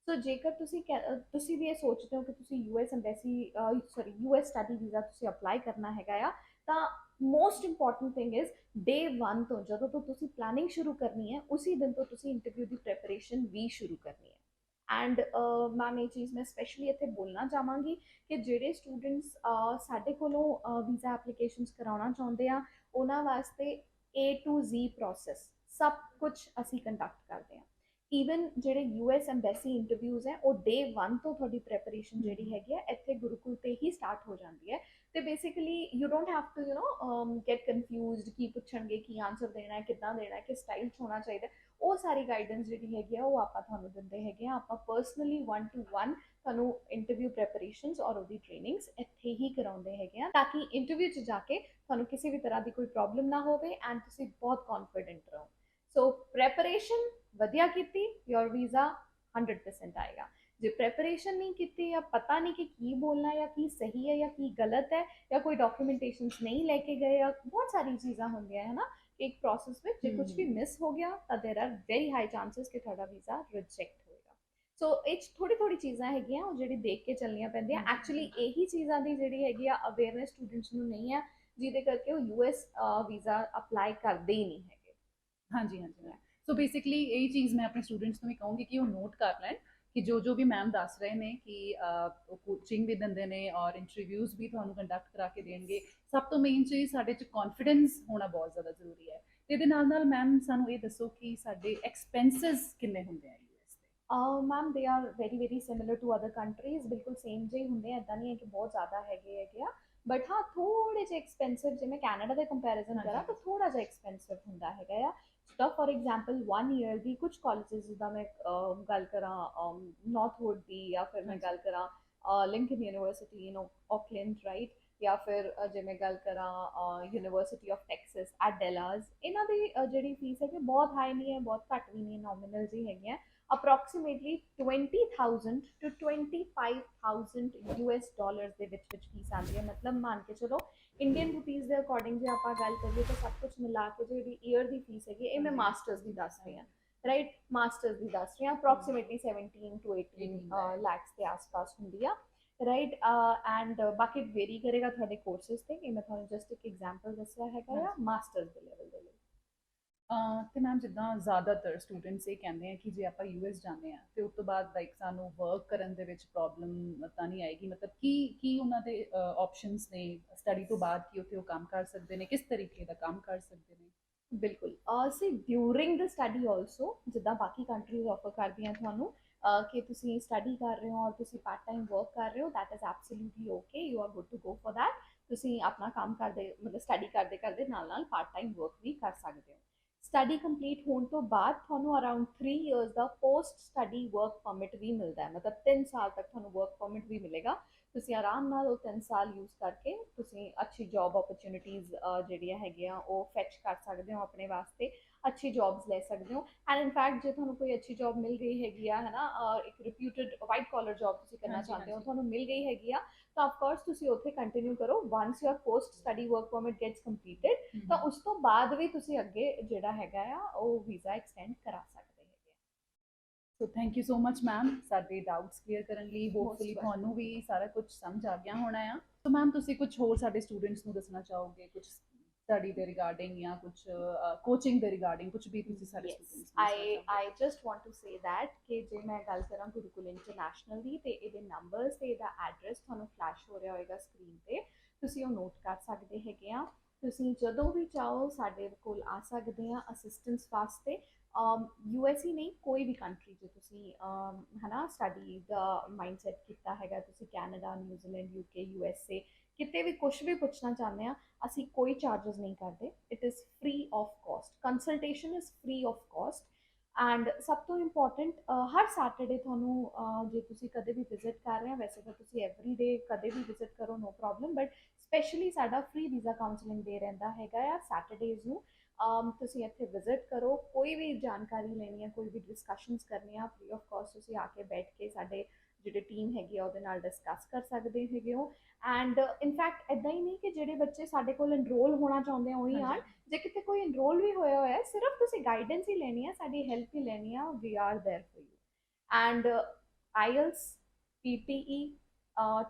[SPEAKER 2] So ਜੇਕਰ ਤੁਸੀਂ ਵੀ ਇਹ ਸੋਚਦੇ ਹੋ ਕਿ ਤੁਸੀਂ US embassy sorry US study visa ਤੁਸੀਂ ਅਪਲਾਈ ਕਰਨਾ ਹੈਗਾ ਆ, ਤਾਂ most important thing is day 1 ਤੋਂ, ਜਦੋਂ ਤੋਂ ਤੁਸੀਂ ਪਲੈਨਿੰਗ ਸ਼ੁਰੂ ਕਰਨੀ ਹੈ ਉਸੇ ਦਿਨ ਤੋਂ ਤੁਸੀਂ ਇੰਟਰਵਿਊ ਦੀ ਪ੍ਰੈਪਰੇਸ਼ਨ ਵੀ ਸ਼ੁਰੂ ਕਰਨੀ ਹੈ। ਐਂਡ ਮੈਮ ਇਹ ਚੀਜ਼ ਮੈਂ ਸਪੈਸ਼ਲੀ ਇੱਥੇ ਬੋਲਣਾ ਚਾਹਾਂਗੀ ਕਿ ਜਿਹੜੇ ਸਟੂਡੈਂਟਸ ਸਾਡੇ ਕੋਲੋਂ ਵੀਜ਼ਾ ਐਪਲੀਕੇਸ਼ਨਸ ਕਰਾਉਣਾ ਚਾਹੁੰਦੇ ਆ, ਉਹਨਾਂ ਵਾਸਤੇ A to Z ਪ੍ਰੋਸੈਸ ਸਭ ਕੁਝ ਅਸੀਂ ਕੰਡਕਟ ਕਰਦੇ ਹਾਂ। ਈਵਨ ਜਿਹੜੇ ਯੂਐਸ ਐਮਬੈਸੀ ਇੰਟਰਵਿਊਜ਼ ਹੈ ਉਹ ਡੇ 1 ਤੋਂ ਤੁਹਾਡੀ ਪ੍ਰੈਪਰੇਸ਼ਨ ਜਿਹੜੀ ਹੈਗੀ ਹੈ ਇੱਥੇ ਗੁਰੂਕੁਲ ਤੇ ਹੀ ਸਟਾਰਟ ਹੋ ਜਾਂਦੀ ਹੈ। ਤੇ basically you don't have to get confused, ਕੀ ਪੁੱਛਣਗੇ, ਕੀ ਆਨਸਰ ਦੇਣਾ ਹੈ, ਕਿੱਦਾਂ ਦੇਣਾ ਹੈ, ਕਿਸ ਸਟਾਈਲ 'ਚ ਹੋਣਾ ਚਾਹੀਦਾ, ਉਹ ਸਾਰੀ ਗਾਈਡੈਂਸ ਜਿਹੜੀ ਹੈਗੀ ਆ ਉਹ ਆਪਾਂ ਤੁਹਾਨੂੰ ਦਿੰਦੇ ਹੈਗੇ ਆ। ਆਪਾਂ ਪਰਸਨਲੀ 1-to-1 ਤੁਹਾਨੂੰ ਇੰਟਰਵਿਊ ਪ੍ਰੈਪਰੇਸ਼ਨਸ ਔਰ ਉਹਦੀ ਟ੍ਰੇਨਿੰਗਸ ਇੱਥੇ ਹੀ ਕਰਾਉਂਦੇ ਹੈਗੇ ਆ, ਤਾਂ ਕਿ ਇੰਟਰਵਿਊ 'ਚ ਜਾ ਕੇ ਤੁਹਾਨੂੰ ਕਿਸੇ ਵੀ ਤਰ੍ਹਾਂ ਦੀ ਕੋਈ ਪ੍ਰੋਬਲਮ ਨਾ ਹੋਵੇ ਐਂਡ ਤੁਸੀਂ ਬਹੁਤ ਕੌਨਫੀਡੈਂਟ ਰਹੋ। ਸੋ ਪ੍ਰੈਪਰੇਸ਼ਨ ਵਧੀਆ ਕੀਤੀ, योर वीज़ा 100% आएगा। ਜੇ ਪ੍ਰੈਪਰੇਸ਼ਨ ਨਹੀਂ ਕੀਤੀ ਜਾਂ ਪਤਾ ਨਹੀਂ ਕਿ ਕੀ ਬੋਲਣਾ ਜਾਂ ਕੀ ਸਹੀ ਹੈ ਜਾਂ ਕੀ ਗਲਤ ਹੈ, ਜਾਂ ਕੋਈ ਡਾਕੂਮੈਂਟੇਸ਼ਨਸ ਨਹੀਂ ਲੈ ਕੇ ਗਏ, ਜਾਂ ਬਹੁਤ ਸਾਰੀ ਚੀਜ਼ਾਂ ਹੁੰਦੀਆਂ ਹੈ ਨਾ ਇੱਕ ਪ੍ਰੋਸੈਸ ਵਿੱਚ, ਜੇ ਕੁਝ ਵੀ ਮਿਸ ਹੋ ਗਿਆ ਤਾਂ there are very high chances ਕਿ ਤੁਹਾਡਾ ਵੀਜ਼ਾ ਰਿਜੈਕਟ ਹੋਏਗਾ। ਸੋ ਇਹ ਥੋੜੀ ਥੋੜੀ ਚੀਜ਼ਾਂ ਹੈਗੀਆਂ ਉਹ ਜਿਹੜੀ ਦੇਖ ਕੇ ਚੱਲਣੀਆਂ ਪੈਂਦੀਆਂ। ਐਕਚੁਅਲੀ ਇਹੀ ਚੀਜ਼ਾਂ ਦੀ ਜਿਹੜੀ ਹੈਗੀ ਆ ਅਵੇਅਰਨੈਸ ਸਟੂਡੈਂਟਸ ਨੂੰ ਨਹੀਂ ਹੈ, ਜਿਹਦੇ ਕਰਕੇ ਉਹ ਯੂਐਸ ਵੀਜ਼ਾ ਅਪਲਾਈ ਕਰਦੇ ਹੀ ਨਹੀਂ ਹੈਗੇ।
[SPEAKER 1] ਹਾਂਜੀ ਹਾਂਜੀ। ਸੋ ਬੇਸਿਕਲੀ ਇਹ ਚੀਜ਼ ਮੈਂ ਆਪਣੇ ਸਟੂਡੈਂਟਸ ਨੂੰ ਵੀ ਕਹੂੰਗੀ ਕਿ ਉਹ ਨੋਟ ਕਰ ਲੈਣ ਕਿ ਜੋ ਵੀ ਮੈਮ ਦੱਸ ਰਹੇ ਨੇ ਕਿ ਉਹ ਕੋਚਿੰਗ ਵੀ ਦਿੰਦੇ ਨੇ ਔਰ ਇੰਟਰਵਿਊਜ਼ ਵੀ ਤੁਹਾਨੂੰ ਕੰਡਕਟ ਕਰਾ ਕੇ ਦੇਣਗੇ। ਸਭ ਤੋਂ ਮੇਨ ਚੀਜ਼ ਸਾਡੇ 'ਚ ਕੌਨਫੀਡੈਂਸ ਹੋਣਾ ਬਹੁਤ ਜ਼ਿਆਦਾ ਜ਼ਰੂਰੀ ਹੈ। ਤੇ ਇਹਦੇ ਨਾਲ ਮੈਮ ਸਾਨੂੰ ਇਹ ਦੱਸੋ ਕਿ ਸਾਡੇ ਐਕਸਪੈਂਸਿਸ ਕਿੰਨੇ ਹੁੰਦੇ ਆ ਯੂਐਸ ਦੇ?
[SPEAKER 2] Ma'am there are very very similar to other countries, ਬਿਲਕੁਲ ਸੇਮ ਜਿਹੇ ਹੁੰਦੇ ਆ, ਇੱਦਾਂ ਨਹੀਂ ਹੈ ਕਿ ਬਹੁਤ ਜ਼ਿਆਦਾ ਹੈਗੇ ਆ। ਬਟ ਹਾਂ ਥੋੜੇ ਜਿਹੇ ਐਕਸਪੈਂਸਿਵ, ਜੇ ਮੈਂ ਕੈਨੇਡਾ ਦੇ ਕੰਪੈਰੀਜ਼ਨ ਕਰਾਂ ਤਾਂ ਥੋੜਾ ਜਿਹਾ ਐਕਸਪੈਂਸਿਵ ਹੁੰਦਾ ਹੈਗਾ ਆ। ਤਾਂ ਫॉर एग्जांपल 1 ईयर ਦੀ ਕੁਝ ਕਾਲਜਸ ਜਿੱਦਾਂ ਮੈਂ ਗੱਲ ਕਰਾਂ ਨਾਰਥਵੁੱਡ ਦੀ, ਜਾਂ ਫਿਰ ਮੈਂ ਗੱਲ ਕਰਾਂ ਲਿੰਕਨ ਯੂਨੀਵਰਸਿਟੀ ਇਨ ਆਕਲੈਂਡ, ਰਾਈਟ, ਜਾਂ ਫਿਰ ਜੇ ਮੈਂ ਗੱਲ ਕਰਾਂ ਯੂਨੀਵਰਸਿਟੀ ਆਫ ਟੈਕਸਸ ਐਟ ਡੈਲਾਸ, ਇਹਨਾਂ ਦੀ ਜਿਹੜੀ ਫੀਸ ਹੈ ਕਿ ਬਹੁਤ ਹਾਈ ਨਹੀਂ ਹੈ, ਬਹੁਤ ਘੱਟ ਵੀ ਨਹੀਂ, ਨੋਮੀਨਲ ਜੀ ਹੈਗੀਆਂ। ਅਪਰੋਕਸੀਮੇਟਲੀ 20,000 to 25,000 US ਡਾਲਰਸ ਦੇ ਵਿੱਚ ਫੀਸ ਆਉਂਦੀ ਹੈ। ਮਤਲਬ ਮੰਨ ਕੇ ਚਲੋ ਇੰਡੀਅਨ ਰੁਪੀਜ਼ ਦੇ ਅਕੋਰਡਿੰਗ ਜੇ ਆਪਾਂ ਗੱਲ ਕਰੀਏ ਤਾਂ ਸਭ ਕੁਝ ਮਿਲਾ ਕੇ ਜਿਹੜੀ ਈਅਰ ਦੀ ਫੀਸ ਹੈਗੀ, ਇਹ ਮੈਂ ਮਾਸਟਰਸ ਦੀ ਦੱਸ ਰਹੀ ਹਾਂ, ਰਾਈਟ, ਮਾਸਟਰਸ ਦੀ ਦੱਸ ਰਹੀ ਹਾਂ, ਅਪਰੋਕਸੀਮੇਟਲੀ 17 to 18 ਲੈਕਸ ਦੇ ਆਸ-ਪਾਸ ਹੁੰਦੀ ਆ, ਰਾਈਟ। ਐਂਡ ਬਾਕੀ ਵੇਰੀ ਕਰੇਗਾ ਤੁਹਾਡੇ ਕੋਰਸਿਸ ਤੇ, ਕਿ ਮੈਂ ਤੁਹਾਨੂੰ ਜਸਟ ਇੱਕ ਐਗਜ਼ਾਮਪਲ ਦੱਸਿਆ ਹੈਗਾ ਆ ਮਾਸਟਰਸ ਦੇ ਲੈਵਲ ਦੇ ਲਈ।
[SPEAKER 1] ਤੇ ਮੈਮ ਜਿੱਦਾਂ ਜ਼ਿਆਦਾਤਰ ਸਟੂਡੈਂਟਸ ਇਹ ਕਹਿੰਦੇ ਆ ਕਿ ਜੇ ਆਪਾਂ ਯੂਐਸ ਜਾਂਦੇ ਆ ਤੇ ਉਸ ਤੋਂ ਬਾਅਦ ਲਾਈਕ ਸਾਨੂੰ ਵਰਕ ਕਰਨ ਦੇ ਵਿੱਚ ਪ੍ਰੋਬਲਮ ਤਾਂ ਨਹੀਂ ਆਏਗੀ, ਮਤਲਬ ਕੀ ਉਹਨਾਂ ਦੇ ਆਪਸ਼ਨਸ ਨੇ ਸਟੱਡੀ ਤੋਂ ਬਾਅਦ, ਕਿ ਉੱਥੇ ਉਹ ਕੰਮ ਕਰ ਸਕਦੇ ਨੇ, ਕਿਸ ਤਰੀਕੇ ਦਾ ਕੰਮ ਕਰ ਸਕਦੇ ਨੇ?
[SPEAKER 2] ਬਿਲਕੁਲ ਸੀ ਡਿਊਰਿੰਗ ਦ ਸਟੱਡੀ ਆਲਸੋ, ਜਿੱਦਾਂ ਬਾਕੀ ਕੰਟਰੀਜ਼ ਆਫਰ ਕਰਦੀਆਂ ਤੁਹਾਨੂੰ ਕਿ ਤੁਸੀਂ ਸਟੱਡੀ ਕਰ ਰਹੇ ਹੋ ਔਰ ਤੁਸੀਂ ਪਾਰਟ ਟਾਈਮ ਵਰਕ ਕਰ ਰਹੇ ਹੋ, that is absolutely okay, you are good to go for that. ਤੁਸੀਂ ਆਪਣਾ ਕੰਮ ਕਰਦੇ, ਮਤਲਬ ਸਟੱਡੀ ਕਰਦੇ ਕਰਦੇ ਨਾਲ ਨਾਲ ਪਾਰਟ ਟਾਈਮ ਵਰਕ ਵੀ ਕਰ ਸਕਦੇ ਹੋ। ਸਟੱਡੀ ਕੰਪਲੀਟ ਹੋਣ ਤੋਂ ਬਾਅਦ ਤੁਹਾਨੂੰ ਅਰਾਊਂਡ 3 ਇਅਰਸ ਦਾ ਪੋਸਟ ਸਟੱਡੀ ਵਰਕ ਪਰਮਿਟ ਵੀ ਮਿਲਦਾ ਹੈ, ਮਤਲਬ 3 ਸਾਲ ਤੱਕ ਤੁਹਾਨੂੰ ਵਰਕ ਪਰਮਿਟ ਵੀ ਮਿਲੇਗਾ। ਤੁਸੀਂ ਆਰਾਮ ਨਾਲ ਉਹ 3 ਸਾਲ ਯੂਜ਼ ਕਰਕੇ ਤੁਸੀਂ ਅੱਛੀ ਜੌਬ ਓਪਰਚੁਨਿਟੀਜ਼ ਜਿਹੜੀਆਂ ਹੈਗੀਆਂ ਉਹ ਫੈਚ ਕਰ ਸਕਦੇ ਹੋ ਆਪਣੇ ਵਾਸਤੇ, ਅੱਛੀ ਜੌਬਸ ਲੈ ਸਕਦੇ ਹੋ। ਐਂਡ ਇਨਫੈਕਟ ਜੇ ਤੁਹਾਨੂੰ ਕੋਈ ਅੱਛੀ ਜੌਬ ਮਿਲ ਗਈ ਹੈਗੀ ਆ ਹੈ ਨਾ, ਇੱਕ ਰਿਪਿਊਟਡ ਵਾਈਟ ਕਾਲਰ ਜੌਬ ਤੁਸੀਂ ਕਰਨਾ
[SPEAKER 1] ਹਾਂਜੀ
[SPEAKER 2] ਚਾਹੁੰਦੇ ਹੋ,
[SPEAKER 1] ਹਾਂਜੀ।
[SPEAKER 2] ਤੁਹਾਨੂੰ ਮਿਲ ਗਈ ਹੈਗੀ ਆ, ਤਾਂ ਆਫ ਕੋਰਸ ਤੁਸੀਂ ਉੱਥੇ ਕੰਟੀਨਿਊ ਕਰੋ। Once your post study work permit gets completed, ਤਾਂ ਉਸ ਤੋਂ ਬਾਅਦ ਵੀ ਤੁਸੀਂ ਅੱਗੇ ਜਿਹੜਾ ਹੈਗਾ ਆ ਉਹ ਵੀਜ਼ਾ ਐਕਸਟੈਂਡ ਕਰਾ ਸਕਦੇ ਹੈਗੇ।
[SPEAKER 1] So thank you so much ma'am ਸਾਡੇ ਡਾਊਟਸ ਕਲੀਅਰ ਕਰਨ ਲਈ। ਹੋਪਫੁਲੀ
[SPEAKER 2] ਮੋਸਟ
[SPEAKER 1] ਤੁਹਾਨੂੰ
[SPEAKER 2] ਵੈਲਕਮ।
[SPEAKER 1] ਵੀ ਸਾਰਾ ਕੁਝ ਸਮਝ ਆ ਗਿਆ ਹੋਣਾ ਆ। ਸੋ ਮੈਮ ਤੁਸੀਂ ਕੁਝ ਹੋਰ ਸਾਡੇ ਸਟੂਡੈਂਟਸ ਨੂੰ ਦੱਸਣਾ ਚਾਹੋਗੇ, ਕੁਝ ਸਟੱਡੀ ਦੇ ਰਿਗਾਰਡਿੰਗ ਜਾਂ ਕੁਝ ਕੋਚਿੰਗ ਦੇ ਰਿਗਾਰਡਿੰਗ, ਕੁਝ ਵੀ ਤੁਸੀਂ ਸਾਡੇ
[SPEAKER 2] Yes,
[SPEAKER 1] ਸਟੂਡੈਂਟਸ ਨੂੰ ਦੱਸਣਾ ਚਾਹੋਗੇ?
[SPEAKER 2] I just want to say that ਕਿ ਜੇ ਮੈਂ ਗੱਲ ਕਰਾਂ ਗੁਰੂਕੁਲ ਇੰਟਰਨੈਸ਼ਨਲ ਦੀ, ਤੇ ਇਹਦੇ ਨੰਬਰਸ ਤੇ ਇਹਦਾ ਐਡਰੈਸ ਤੁਹਾਨੂੰ ਫਲੈਸ਼ ਹੋ ਰਿਹਾ ਹੋਏਗਾ ਸਕਰੀਨ ਤੇ, ਤੁਸੀਂ ਉਹ ਨੋਟ ਕਰ ਸਕਦੇ ਹੈਗੇ ਆ। ਤੁਸੀਂ ਜਦੋਂ ਵੀ ਚਾਹੋ ਸਾਡੇ ਕੋਲ ਆ ਸਕਦੇ ਆ ਅਸਿਸਟੈਂਸ ਵਾਸਤੇ। USA ਨਹੀਂ, ਕੋਈ ਵੀ ਕੰਟਰੀ ਜੇ ਤੁਸੀਂ ਹੈ ਨਾ ਸਟੱਡੀ ਦਾ ਮਾਈਂਡਸੈਟ ਕੀਤਾ ਹੈਗਾ, ਤੁਸੀਂ ਕੈਨੇਡਾ, ਨਿਊਜ਼ੀਲੈਂਡ, UK, USA ਕਿਤੇ ਵੀ ਕੁਝ ਵੀ ਪੁੱਛਣਾ ਚਾਹੁੰਦੇ ਆ, ਅਸੀਂ ਕੋਈ ਚਾਰजेस ਨਹੀਂ ਕਰਦੇ। It is free of cost, consultation is free of cost. And ਸਭ ਤੋਂ ਇੰਪੋਰਟੈਂਟ, ਹਰ ਸੈਟਰਡੇ ਤੁਹਾਨੂੰ ਜੇ ਤੁਸੀਂ ਕਦੇ ਵੀ ਵਿਜ਼ਿਟ ਕਰ ਰਹੇ ਹੋ, ਵੈਸੇ ਤਾਂ ਤੁਸੀਂ ਐਵਰੀ ਡੇ ਕਦੇ ਵੀ ਵਿਜ਼ਿਟ ਕਰੋ, ਨੋ ਪ੍ਰੋਬਲਮ, ਬਟ ਸਪੈਸ਼ਲੀ ਸਾਡਾ ਫ੍ਰੀ ਵੀਜ਼ਾ ਕਾਉਂਸਲਿੰਗ ਡੇ ਰਹਿੰਦਾ ਹੈਗਾ ਆ ਸੈਟਰਡੇਜ਼ ਨੂੰ। ਤੁਸੀਂ ਇੱਥੇ ਵਿਜ਼ਿਟ ਕਰੋ, ਕੋਈ ਵੀ ਜਾਣਕਾਰੀ ਲੈਣੀ ਹੈ, ਕੋਈ ਵੀ ਡਿਸਕਸ਼ਨਸ ਕਰਨੀ ਆ, ਫ੍ਰੀ ਆਫ ਕਾਸਟ ਤੁਸੀਂ ਆ ਕੇ ਬੈਠ ਕੇ ਸਾਡੇ ਜਿਹੜੇ ਟੀਮ ਹੈਗੀ ਆ ਉਹਦੇ ਨਾਲ ਡਿਸਕਸ ਕਰ ਸਕਦੇ ਹੈਗੇ ਹੋ। ਐਂਡ ਇਨਫੈਕਟ ਇੱਦਾਂ ਹੀ ਨਹੀਂ ਕਿ ਜਿਹੜੇ ਬੱਚੇ ਸਾਡੇ ਕੋਲ ਇਨਰੋਲ ਹੋਣਾ ਚਾਹੁੰਦੇ ਆ ਉਹੀ ਆਣ, ਜੇ ਕਿਤੇ ਕੋਈ ਇਨਰੋਲ ਵੀ ਹੋਇਆ ਹੋਇਆ, ਸਿਰਫ ਤੁਸੀਂ ਗਾਈਡੈਂਸ ਹੀ ਲੈਣੀ ਆ, ਸਾਡੀ ਹੈਲਪ ਹੀ ਲੈਣੀ ਆ, we are there for you. And IELTS, PTE,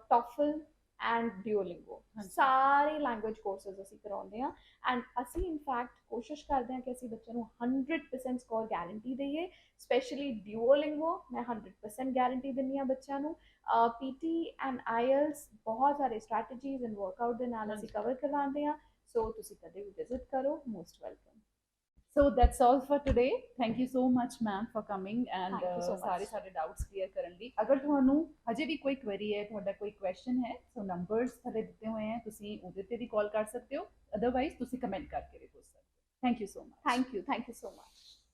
[SPEAKER 2] TOEFL and Duolingo, ਸਾਰੇ ਲੈਂਗੁਏਜ ਕੋਰਸਿਸ ਅਸੀਂ ਕਰਾਉਂਦੇ ਆ। ਐਂਡ ਅਸੀਂ ਇਨਫੈਕਟ ਕੋਸ਼ਿਸ਼ ਕਰਦੇ ਹਾਂ ਕਿ ਅਸੀਂ ਬੱਚਿਆਂ ਨੂੰ 100% ਸਕੋਰ ਗਾਰੰਟੀ ਦਈਏ। ਸਪੈਸ਼ਲੀ ਡਿਓਲਿੰਗੋ ਮੈਂ 100% ਗਾਰੰਟੀ ਦਿੰਦੀ ਹਾਂ ਬੱਚਿਆਂ ਨੂੰ। PT ਐਂਡ IELTS ਬਹੁਤ ਸਾਰੇ ਸਟ੍ਰੈਟਜੀਜ਼ ਐਂਡ ਵਰਕਆਊਟ ਦੇ ਨਾਲ ਅਸੀਂ ਕਵਰ ਕਰਵਾਉਂਦੇ ਹਾਂ। ਸੋ ਤੁਸੀਂ ਕਦੇ ਵੀ ਵਿਜ਼ਿਟ ਕਰੋ, most welcome.
[SPEAKER 1] So that's all for today. Thank you so much ma'am for coming and
[SPEAKER 2] Thank you so much.
[SPEAKER 1] ਸਾਰੇ ਸਾਡੇ ਡਾਊਟਸ ਕਲੀਅਰ ਕਰਨ ਲਈ। ਅਗਰ ਤੁਹਾਨੂੰ ਹਜੇ ਵੀ ਕੋਈ ਕੁਐਰੀ ਹੈ, ਤੁਹਾਡਾ ਕੋਈ ਕੁਐਸਚਨ ਹੈ, ਸੋ ਨੰਬਰਸ ਥੱਲੇ ਦਿੱਤੇ ਹੋਏ ਹੈ, ਤੁਸੀਂ ਉਹਦੇ ਤੇ ਵੀ ਕਾਲ ਕਰ ਸਕਦੇ ਹੋ, ਅਦਰਵਾਈਜ਼ ਤੁਸੀਂ ਕਮੈਂਟ ਕਰਕੇ ਵੀ ਪੁੱਛ ਸਕਦੇ ਹੋ। Thank you so much.
[SPEAKER 2] Thank you so much.